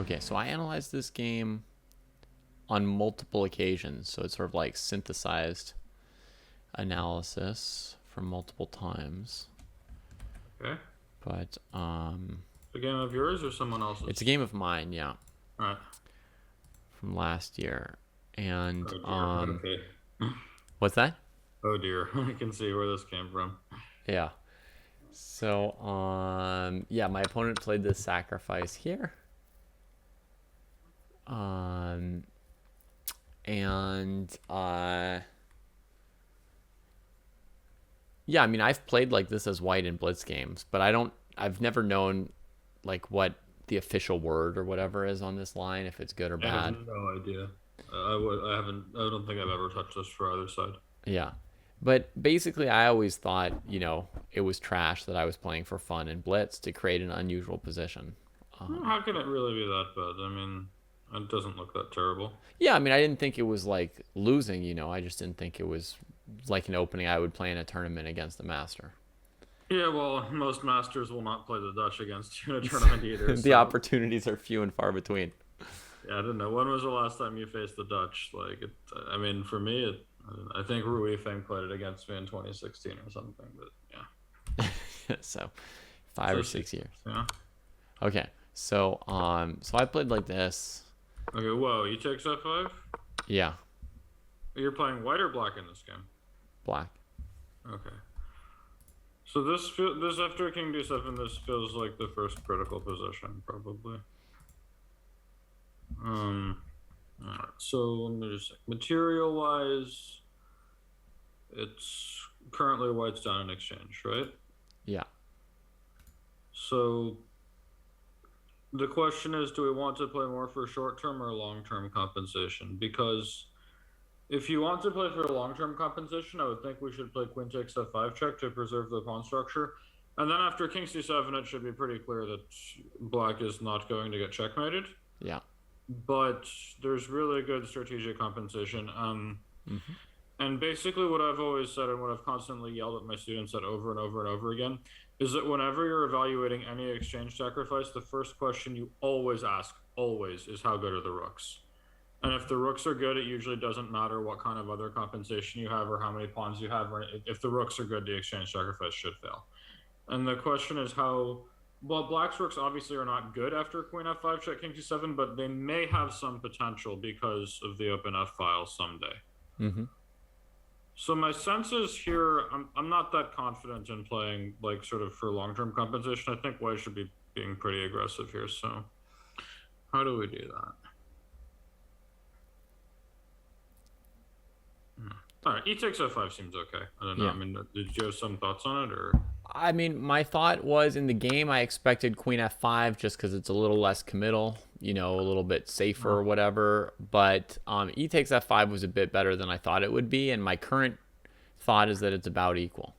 Okay, so I analyzed this game on multiple occasions, so it's sort of like synthesized analysis from multiple times. Okay. But A game of yours or someone else's? it's a game of mine, yeah, All right. from last year. And Oh dear. Okay. what's that? Oh dear. I can see where this came from. Yeah. So yeah, my opponent played this sacrifice here. And yeah, I mean, I've played like this as white in blitz games, but I've never known like what the official word or whatever is on this line, if it's good or I have bad. no idea. I haven't. I don't think I've ever touched this for either side. Yeah. But basically, I always thought, it was trash that I was playing for fun in blitz to create an unusual position. How can it really be that bad? I mean, it doesn't look that terrible. Yeah, I mean, I didn't think it was like losing, I just didn't think it was like an opening I would play in a tournament against a master. Yeah, well, most masters will not play the Dutch against you in a tournament either. The So opportunities are few and far between. yeah, I don't know. When was the last time you faced the Dutch? I mean, for me, I think Rui Feng played it against me in 2016 or something. But yeah, So 5 or 6 years. Yeah. Okay. So I played like this. Okay. Whoa, you take f5. Yeah, You're playing white or black in this game? black. Okay. So this after King D7, this feels like the first critical position, probably. Alright, so let me just material wise, it's currently white's down in exchange, right? Yeah. So the question is, do we want to play more for short-term or long-term compensation? Because if you want to play for long-term compensation, I would think we should play queen takes f5 check to preserve the pawn structure. And then after king c7, it should be pretty clear that black is not going to get checkmated. Yeah. But there's really good strategic compensation. And basically what I've always said and what I've constantly yelled at my students at over and over and over again is that whenever you're evaluating any exchange sacrifice, the first question you always ask, is how good are the rooks? And if the rooks are good, it usually doesn't matter what kind of other compensation you have or how many pawns you have. Or if the rooks are good, the exchange sacrifice should fail. And the question is well, black's rooks obviously are not good after queen f5 check king c7, but they may have some potential because of the open f file someday. Mm-hmm. So my sense is here, I'm not that confident in playing like sort of for long-term compensation. I think white should be being pretty aggressive here. So how do we do that? All right, e takes f5 seems okay. I don't know. Yeah. I mean, did you have some thoughts on it, or? I mean, my thought was in the game I expected queen f5 just because it's a little less committal, a little bit safer or whatever. But e takes f5 was a bit better than I thought it would be, and my current thought is that it's about equal.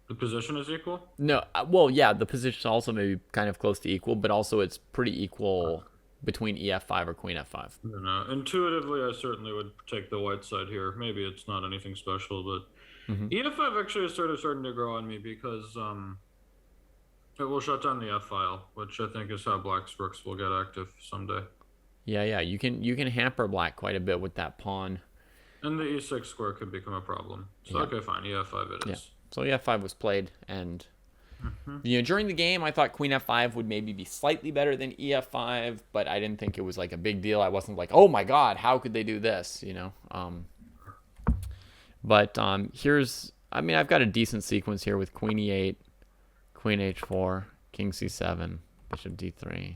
The position is equal? No, well, yeah, the position also maybe kind of close to equal, but also it's pretty equal between ef5 or queen f5. I don't know. Intuitively, I certainly would take the white side here. Maybe it's not anything special, but ef5 actually is sort of starting to grow on me because it will shut down the f file, which I think is how black's rooks will get active someday. Yeah, you can hamper black quite a bit with that pawn. And the e6 square could become a problem. So okay, fine, ef5 it is. Yeah. So ef5 was played, and during the game I thought queen f5 would maybe be slightly better than ef5, but I didn't think it was like a big deal. I wasn't like, oh my god, how could they do this? But I've got a decent sequence here with queen e8, queen h4, king c7, bishop d3.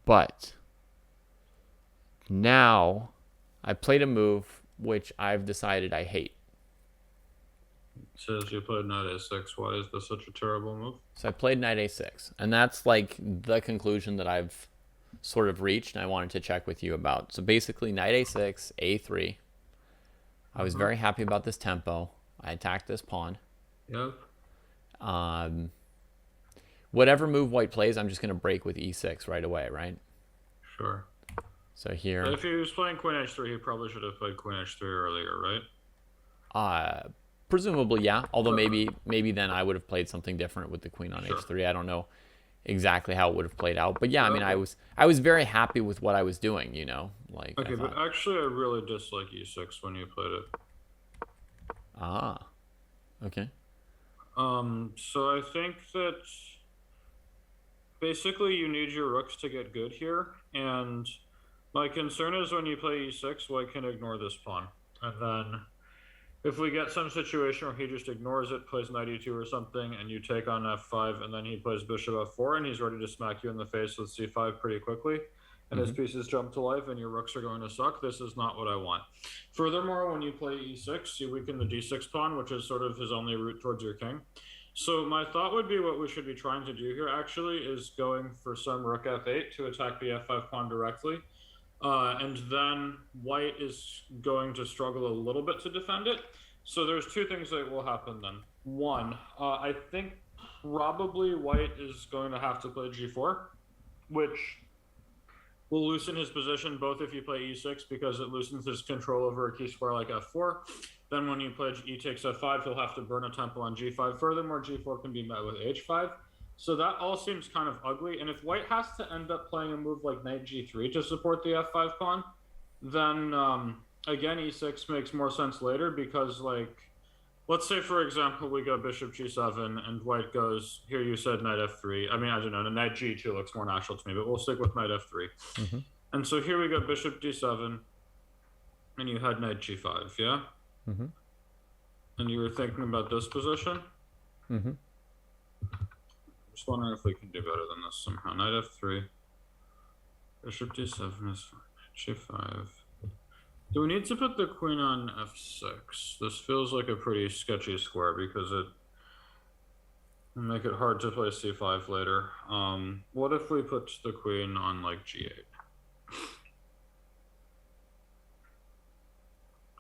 But now I played a move which I've decided I hate. It says you played knight a6. Why is this such a terrible move? So I played knight a6, and that's like the conclusion that I've sort of reached, and I wanted to check with you about. So basically, knight a6, a3. I was very happy about this tempo. I attacked this pawn. Yep. Whatever move white plays, I'm just going to break with e6 right away, right? Sure. So here... If he was playing queen h3, he probably should have played queen h3 earlier, right? presumably, yeah. Although maybe then I would have played something different with the queen on Sure. h3. I don't know exactly how it would have played out. But yeah, I mean, Okay. I was very happy with what I was doing. Like I Okay, but thought, actually, I really dislike e6 when you played it. ah, okay. So I think that basically you need your rooks to get good here, and my concern is when you play e6, white can ignore this pawn, and then if we get some situation where he just ignores it, plays knight e2 or something, and you take on f5, and then he plays bishop f4, and he's ready to smack you in the face with c5 pretty quickly, and his Hmm. pieces jump to life, and your rooks are going to suck. This is not what I want. Furthermore, when you play e6, you weaken the d6 pawn, which is sort of his only route towards your king. So my thought would be what we should be trying to do here, actually, is going for some rook f8 to attack the f5 pawn directly. And then white is going to struggle a little bit to defend it. So there's two things that will happen then. One, I think probably white is going to have to play g4, which will loosen his position both if you play e6 because it loosens his control over a key square like f4. Then when you play e takes f5, he'll have to burn a tempo on g5. Furthermore, g4 can be met with h5. So that all seems kind of ugly. And if white has to end up playing a move like knight g3 to support the f5 pawn, then again, e6 makes more sense later because, like, let's say, for example, we go bishop g7 and white goes, here you said knight f3. I mean, I don't know, knight g2 looks more natural to me, but we'll stick with knight f3. Hmm. And so here we go bishop d7, and you had knight g5, yeah? Hmm. And you were thinking about this position? Hmm. Just wondering if we can do better than this somehow. Knight f3, bishop d7 is fine, g5. Do we need to put the queen on f6? This feels like a pretty sketchy square because it will make it hard to play c5 later. What if we put the queen on like g8?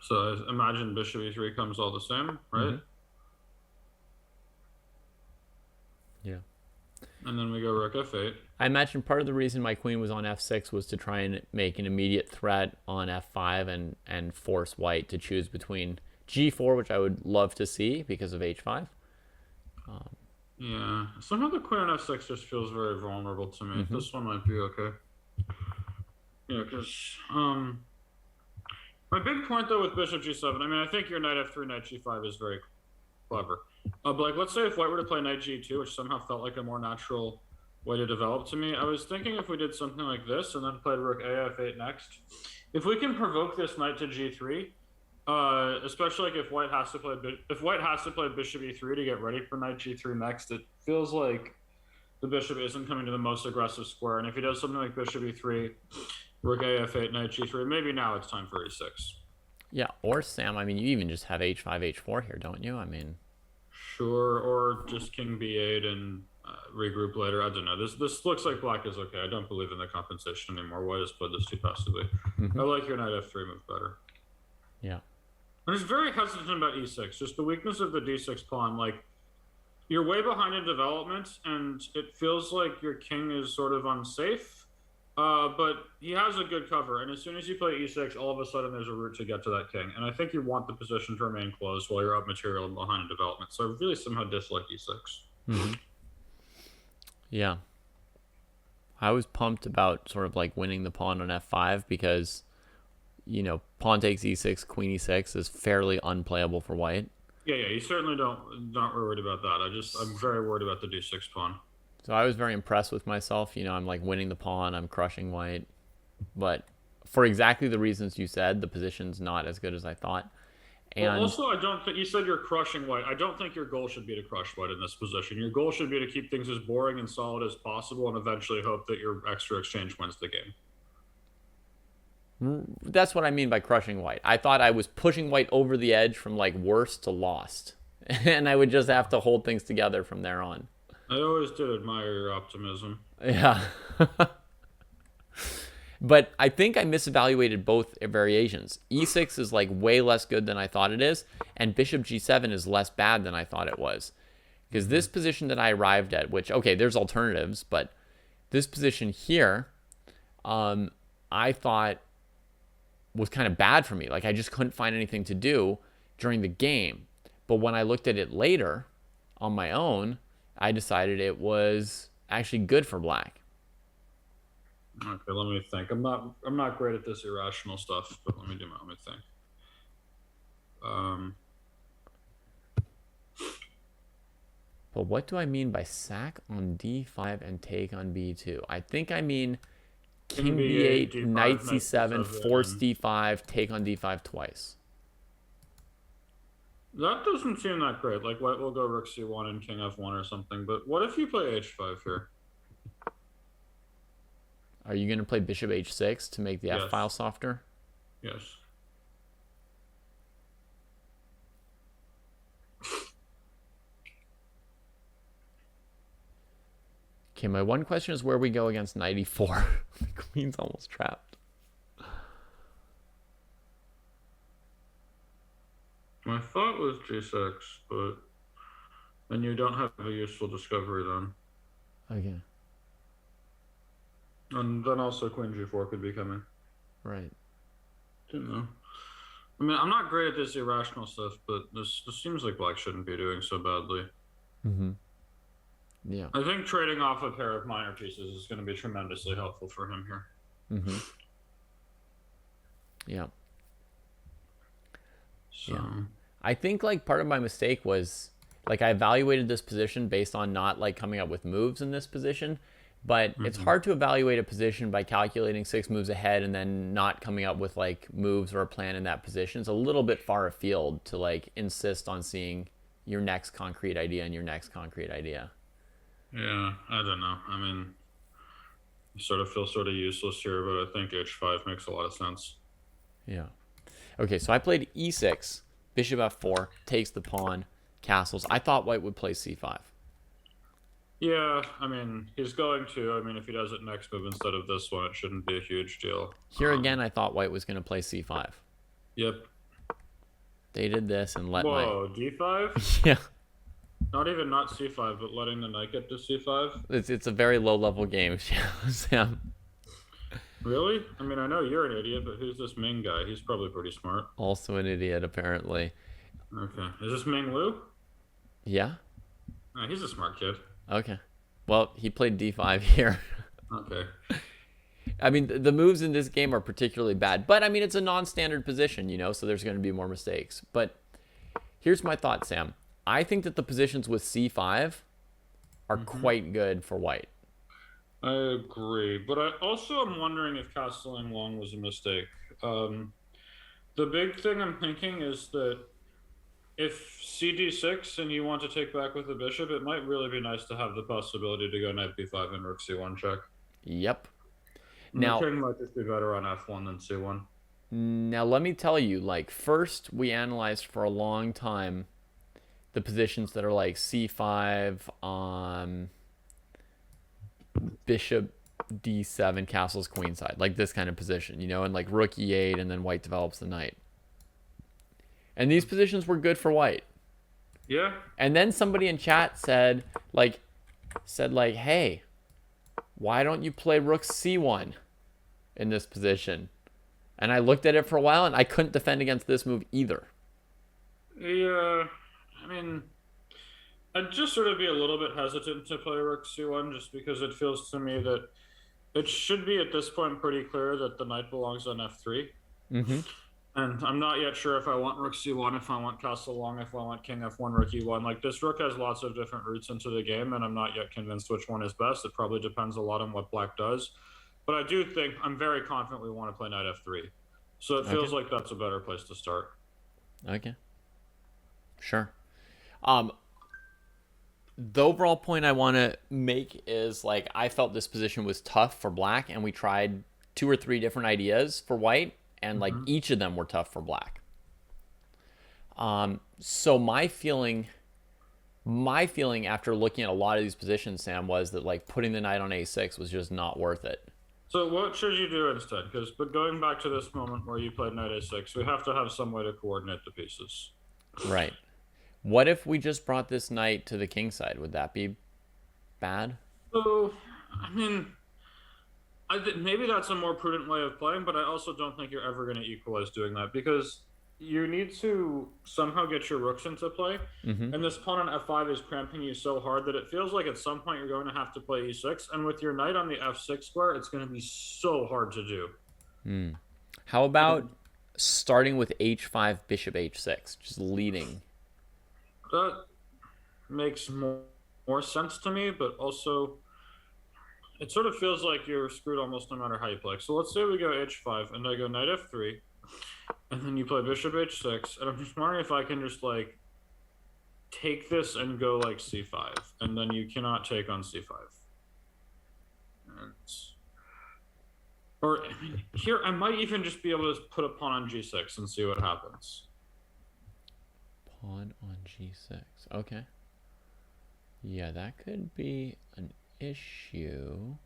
So I imagine bishop e3 comes all the same, right? Hmm. Yeah. And then we go rook f8. I imagine part of the reason my queen was on f6 was to try and make an immediate threat on f5 and force white to choose between g4, which I would love to see because of h5. Yeah, somehow the queen on f6 just feels very vulnerable to me. Mm-hmm. This one might be okay. Yeah, because my big point though with bishop g7, I mean, I think your knight f3, knight g5 is very clever. But like, let's say if white were to play knight g2, which somehow felt like a more natural way to develop to me, I was thinking if we did something like this and then played rook a f8 next, if we can provoke this knight to g3, especially like if white has to play bishop e3 to get ready for knight g3 next, it feels like the bishop isn't coming to the most aggressive square. And if he does something like bishop e3, rook a f8, knight g3, maybe now it's time for e6. Yeah, or Sam, I mean, you even just have h5, h4 here, don't you? I mean, Sure, or just king b8 and regroup later. I don't know. This looks like black is okay. I don't believe in the compensation anymore. White has played this too passively. I like your knight f3 move better. yeah. I'm just very hesitant about e6. Just the weakness of the d6 pawn. Like, you're way behind in development, and it feels like your king is sort of unsafe. But he has a good cover, and as soon as you play e6, all of a sudden there's a route to get to that king. And I think you want the position to remain closed while you're up material and behind in development. So I really somehow dislike e6. Mm-hmm. Yeah. I was pumped about sort of like winning the pawn on f5 because, pawn takes e6, queen e6 is fairly unplayable for white. Yeah, you certainly not worried about that. I'm very worried about the d6 pawn. So I was very impressed with myself. I'm like winning the pawn, I'm crushing white. But for exactly the reasons you said, the position's not as good as I thought. Well, And also, I don't think you said you're crushing white. I don't think your goal should be to crush white in this position. Your goal should be to keep things as boring and solid as possible and eventually hope that your extra exchange wins the game. that's what I mean by crushing white. I thought I was pushing white over the edge from like worst to lost. And I would just have to hold things together from there on. I always did admire your optimism. Yeah. But I think I misevaluated both variations. E6 is like way less good than I thought it is, and bishop g7 is less bad than I thought it was. Because this position that I arrived at, which, okay, there's alternatives, but this position here, I thought was kind of bad for me. Like, I just couldn't find anything to do during the game. But when I looked at it later on my own, I decided it was actually good for black. Okay, let me think. I'm not great at this irrational stuff, but let me think. Um, But what do I mean by sack on d5 and take on b2? I think I mean King king B8, b8, knight D5, Knight c7, force C7. d5, take on d5 twice. That doesn't seem that great. Like white will go rook C1 and king F1 or something. But what if you play H5 here? Are you going to play bishop h6 to make the Yes. f file softer? Yes. Okay, my one question is where we go against knight e4. The queen's almost trapped. My thought was G6, but then you don't have a useful discovery then. Okay, And then also Queen G4 could be coming. right. Didn't know. I mean, I'm not great at this irrational stuff, but this seems like black shouldn't be doing so badly. Mm-hmm. Yeah. I think trading off a pair of minor pieces is going to be tremendously helpful for him here. Mm-hmm. Yeah. So, Yeah. I think like part of my mistake was like I evaluated this position based on not like coming up with moves in this position, but it's hard to evaluate a position by calculating 6 moves ahead and then not coming up with like moves or a plan in that position. It's a little bit far afield to like insist on seeing your next concrete idea and your next concrete idea. yeah, I don't know. I mean, you sort of feel sort of useless here, but I think H5 makes a lot of sense. Yeah. Okay, so I played e6, bishop f4, takes the pawn, castles. I thought white would play c5. Yeah, I mean, he's going to. I mean, if he does it next move instead of this one, it shouldn't be a huge deal. Here again, I thought white was going to play c5. Yep. They did this and let Whoa, D5? my... Yeah. Not C5, but letting the knight get to C5? It's a very low-level game, Sam. Really? I mean, I know you're an idiot, but who's this Ming guy? He's probably pretty smart. Also an idiot, apparently. Okay. Is this Ming Lu? Yeah? He's a smart kid. Okay. Well, he played d5 here. Okay. I mean, the moves in this game are particularly bad. But, I mean, it's a non-standard position, you know, so there's going to be more mistakes. But here's my thought, Sam. I think that the positions with c5 are quite good for white. I agree. But I also am wondering if castling long was a mistake. The big thing I'm thinking is that if CD6 and you want to take back with the bishop, it might really be nice to have the possibility to go knight b5 and rook c1 check. Yep. Now, the king might just be better on f1 than c1. Now, let me tell you, like, first we analyzed for a long time the positions that are like c5, bishop d7, castles queenside, like this kind of position, you know, and like rook e8, and then white develops the knight. And these positions were good for white. Yeah. And then somebody in chat said, hey, why don't you play rook c1 in this position? And I looked at it for a while, and I couldn't defend against this move either. Yeah. I mean, I'd just sort of be a little bit hesitant to play rook c1 just because it feels to me that it should be at this point pretty clear that the knight belongs on f3. Mm-hmm. And I'm not yet sure if I want rook c1, if I want castle long, if I want king f1, rook e1. Like, this rook has lots of different routes into the game, and I'm not yet convinced which one is best. It probably depends a lot on what black does. But I do think I'm very confident we want to play knight f3. So it feels like that's a better place to start. Okay. Sure. The overall point I want to make is, like, I felt this position was tough for black, and we tried 2 or 3 different ideas for white, and like each of them were tough for black. So my feeling after looking at a lot of these positions, Sam, was that like putting the knight on a6 was just not worth it. So what should you do instead? But going back to this moment where you played knight a6, we have to have some way to coordinate the pieces. Right. What if we just brought this knight to the king side? Would that be bad? So, I mean, maybe that's a more prudent way of playing, but I also don't think you're ever going to equalize doing that, because you need to somehow get your rooks into play. Mm-hmm. And this pawn on f5 is cramping you so hard that it feels like at some point you're going to have to play e6. And with your knight on the f6 square, it's going to be so hard to do. How And about starting with h5, bishop h6, just leading? that makes more sense to me, but also it sort of feels like you're screwed almost no matter how you play. So let's say we go h5 and I go knight f3, and then you play bishop h6, and I'm just wondering if I can just like take this and go like c5, and then you cannot take on c5. And, or I mean, here I might even just be able to put a pawn on g6 and see what happens. Pawn on g6. Okay. Yeah, that could be an issue.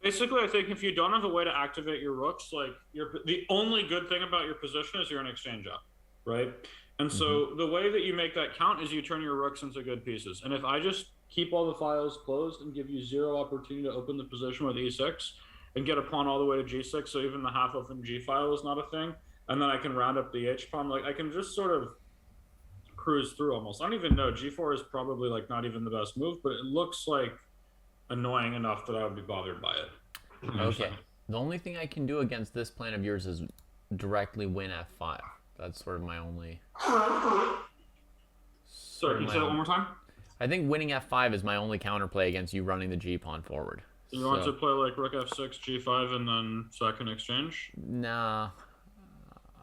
Basically, I think if you don't have a way to activate your rooks, like the only good thing about your position is you're an exchange up, right? And so the way that you make that count is you turn your rooks into good pieces. And if I just keep all the files closed and give you zero opportunity to open the position with e6 and get a pawn all the way to g6, so even the half open g file is not a thing, and then I can round up the h pawn, like I can just sort of cruise through almost. I don't even know. G4 is probably like not even the best move, but it looks like annoying enough that I would be bothered by it. Okay. The only thing I can do against this plan of yours is directly win f5. That's sort of my only. Sorry, can you say that one more time? I think winning f5 is my only counterplay against you running the g pawn forward. You want to play like rook f6, g5, and then second exchange? Nah.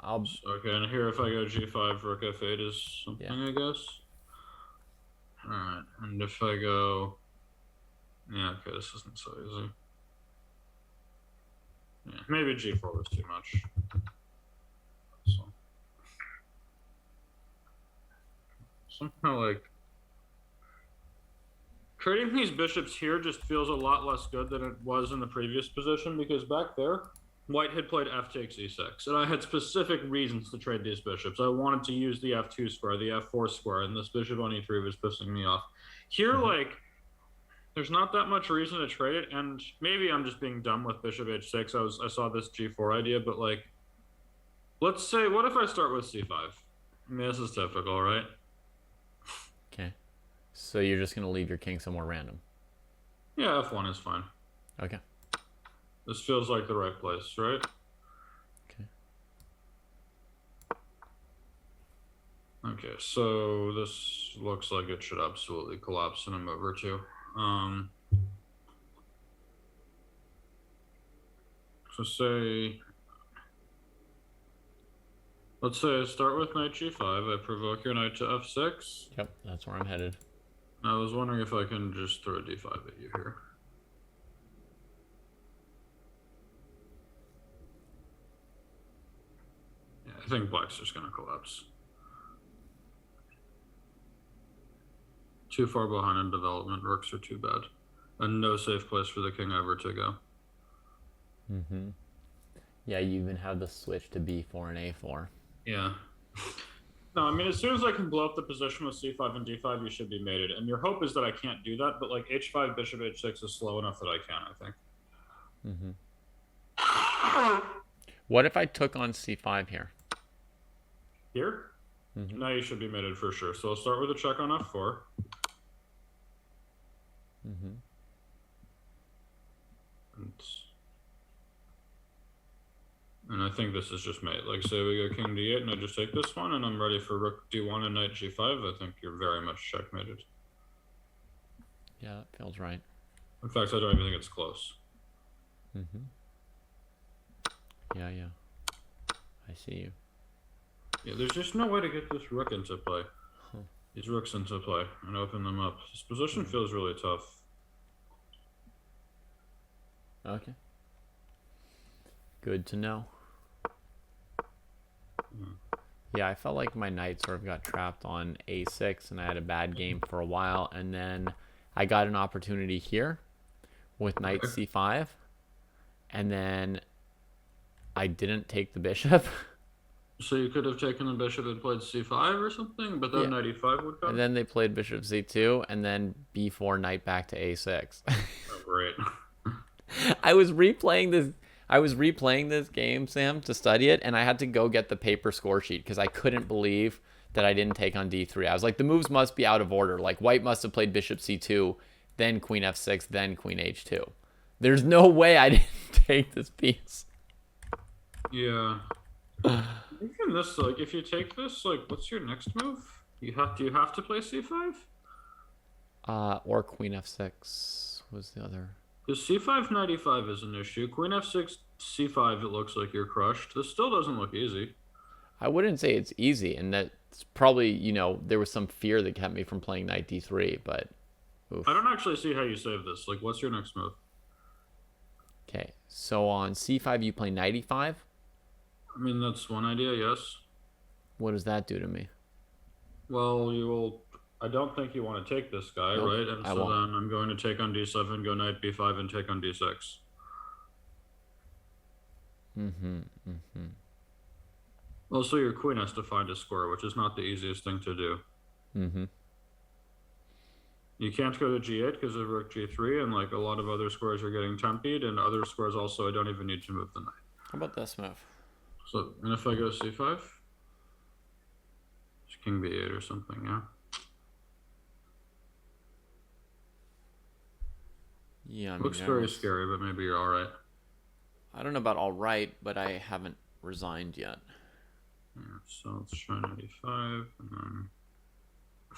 Okay, and here if I go g5, rook f8 is something, I guess. Alright, and if I go... Yeah, okay, this isn't so easy. Yeah, maybe g4 was too much. So. Somehow, like... Creating these bishops here just feels a lot less good than it was in the previous position, because back there, White had played f takes e6, and I had specific reasons to trade these bishops. I wanted to use the f2 square, the f4 square, and this bishop on e3 was pissing me off. Here, like, there's not that much reason to trade it, and maybe I'm just being dumb with bishop h6. I saw this g4 idea, but, like, let's say, what if I start with c5? I mean, this is typical, right? Okay. So you're just going to leave your king somewhere random? Yeah, f1 is fine. Okay. This feels like the right place, right? Okay. Okay, so this looks like it should absolutely collapse in a move or two. So let's say I start with knight g5, I provoke your knight to f6. Yep, that's where I'm headed. I was wondering if I can just throw d5 at you here. Yeah, I think black's just going to collapse. Too far behind in development. Rooks are too bad. And no safe place for the king ever to go. Mm-hmm. Yeah, you even have the switch to b4 and a4. Yeah. No, I mean, as soon as I can blow up the position with c5 and d5, you should be mated. And your hope is that I can't do that, but like h5, bishop h6 is slow enough that I can, I think. Mm-hmm. What if I took on c5 here? Here? Mm-hmm. Now you should be mated for sure. So I'll start with a check on f4. Mm-hmm. And I think this is just mate. Like, say we go king d8 and I just take this one and I'm ready for rook d1 and knight g5. I think you're very much checkmated. Yeah, that feels right. In fact, I don't even think it's close. Mm-hmm. Yeah. I see you. Yeah, there's just no way to get this rook into play. These rooks into play and open them up. This position feels really tough. Okay. Good to know. Yeah, I felt like my knight sort of got trapped on a6 and I had a bad game for a while, and then I got an opportunity here with knight c5, and then I didn't take the bishop. So you could have taken the bishop and played c5 or something, but then knight e5 would come? And then they played bishop c2, and then b4, knight back to a6. Oh, great. I was replaying this. I was replaying this game, Sam, to study it, and I had to go get the paper score sheet because I couldn't believe that I didn't take on d3. I was like, the moves must be out of order. Like, white must have played bishop c2, then queen f6, then queen h2. There's no way I didn't take this piece. Yeah. Even this, like, if you take this, like, what's your next move? Do you have to play c5? Or queen f6 was the other. Because c5 knight e5 is an issue. Queen f6 c5, it looks like you're crushed. This still doesn't look easy. I wouldn't say it's easy, and that's probably, there was some fear that kept me from playing knight d3, but oof. I don't actually see how you save this. Like, what's your next move? Okay, so on c5 you play knight e5. I mean, that's one idea, yes. What does that do to me? Well, you will. I don't think you want to take this guy, Nope, right? And I so won't. then I'm going to take on d7, go knight b5, and take on d6. Also, your queen has to find a square, which is not the easiest thing to do. You can't go to g8 because of rook g3, and like a lot of other squares are getting tempied, and other squares also I don't even need to move the knight. How about this move? So, and if I go c5, it's king b8 or something, yeah. Yeah, I mean, Looks very scary, but maybe you're all right. I don't know about all right, but I haven't resigned yet. Yeah, so let's try knight e5, and then I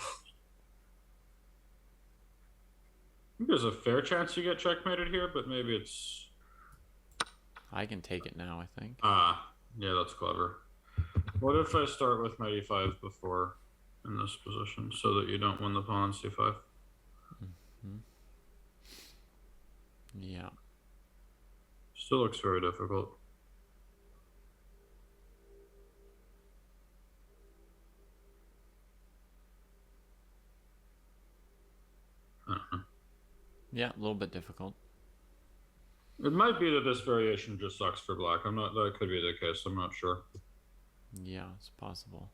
think there's a fair chance you get checkmated here, but maybe it's... I can take it now, I think. Yeah, that's clever. What if I start with knight e5 before in this position so that you don't win the pawn on c5? Yeah. Still looks very difficult. I don't know. Yeah, a little bit difficult. It might be that this variation just sucks for black. That could be the case. I'm not sure. Yeah, it's possible.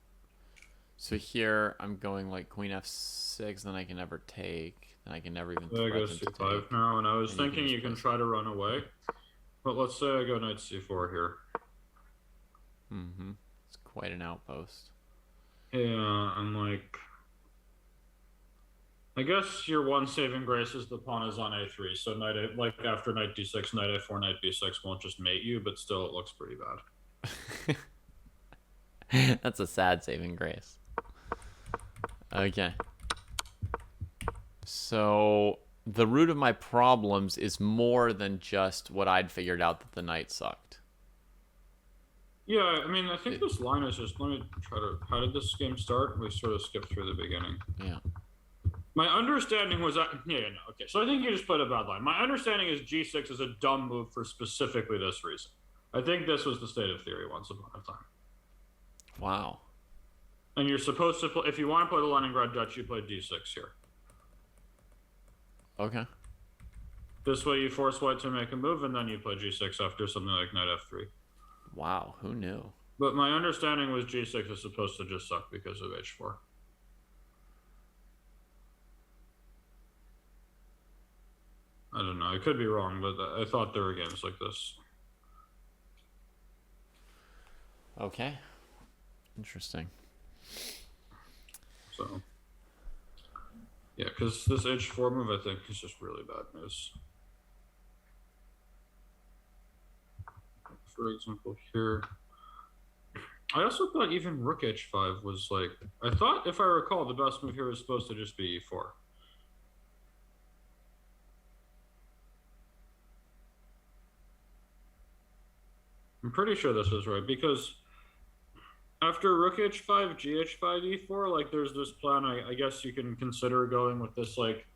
So here I'm going like queen f6, then I can never take, then I can never even I go threaten to c5 take. now, and I was And you can thinking just you can play try to run away. But let's say I go knight c4 here. It's quite an outpost. Yeah, and like... I guess your one saving grace is the pawn is on a3, so after knight d6, knight a4, knight b6 won't just mate you, but still it looks pretty bad. That's a sad saving grace. Okay. So the root of my problems is more than just what I'd figured out that the knight sucked. Yeah, I mean, I think this line is just... Let me try to... How did this game start? We sort of skipped through the beginning. Yeah. My understanding was that... okay. So I think you just played a bad line. My understanding is g6 is a dumb move for specifically this reason. I think this was the state of theory once upon a time. Wow. And you're supposed to play... If you want to play the Leningrad Dutch, you play d6 here. Okay. This way you force white to make a move, and then you play g6 after something like knight f3. Wow, who knew? But my understanding was g6 is supposed to just suck because of h4. I don't know. I could be wrong, but I thought there were games like this. Okay. Interesting. So, yeah, because this h4 move, I think, is just really bad news. For example, here. I also thought even rook h5 was like... I thought, if I recall, the best move here was supposed to just be e4. I'm pretty sure this was right, because after rook h5, gh5, e4, like there's this plan. I guess you can consider going with this like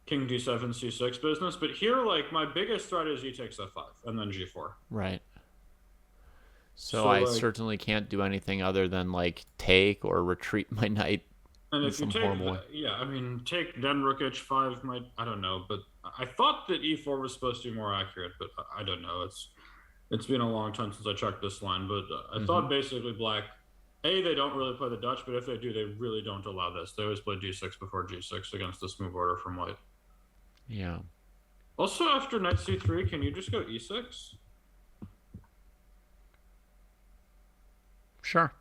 king d7, c6 business. But here, like my biggest threat is e takes f5 and then g4. Right. So I certainly can't do anything other than like take or retreat my knight. And if you take, yeah, I mean, take then rook h5 might, I don't know, but I thought that e4 was supposed to be more accurate, but I don't know. It's been a long time since I checked this line, but I thought basically black, they don't really play the Dutch, but if they do, they really don't allow this. They always play d6 before g6 against this move order from white. Yeah. Also, after knight c3, can you just go e6? Sure.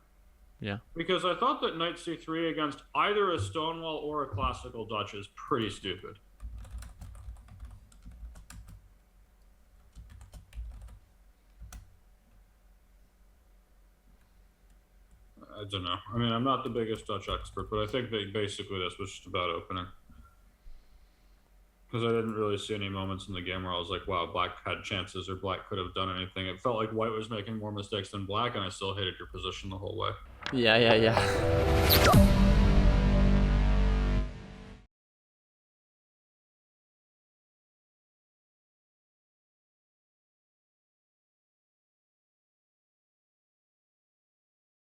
Yeah. Because I thought that knight c3 against either a Stonewall or a classical Dutch is pretty stupid. I don't know. I mean, I'm not the biggest Dutch expert, but I think that basically this was just about opening. Because I didn't really see any moments in the game where I was like, wow, black had chances or black could have done anything. It felt like white was making more mistakes than black, and I still hated your position the whole way. Yeah.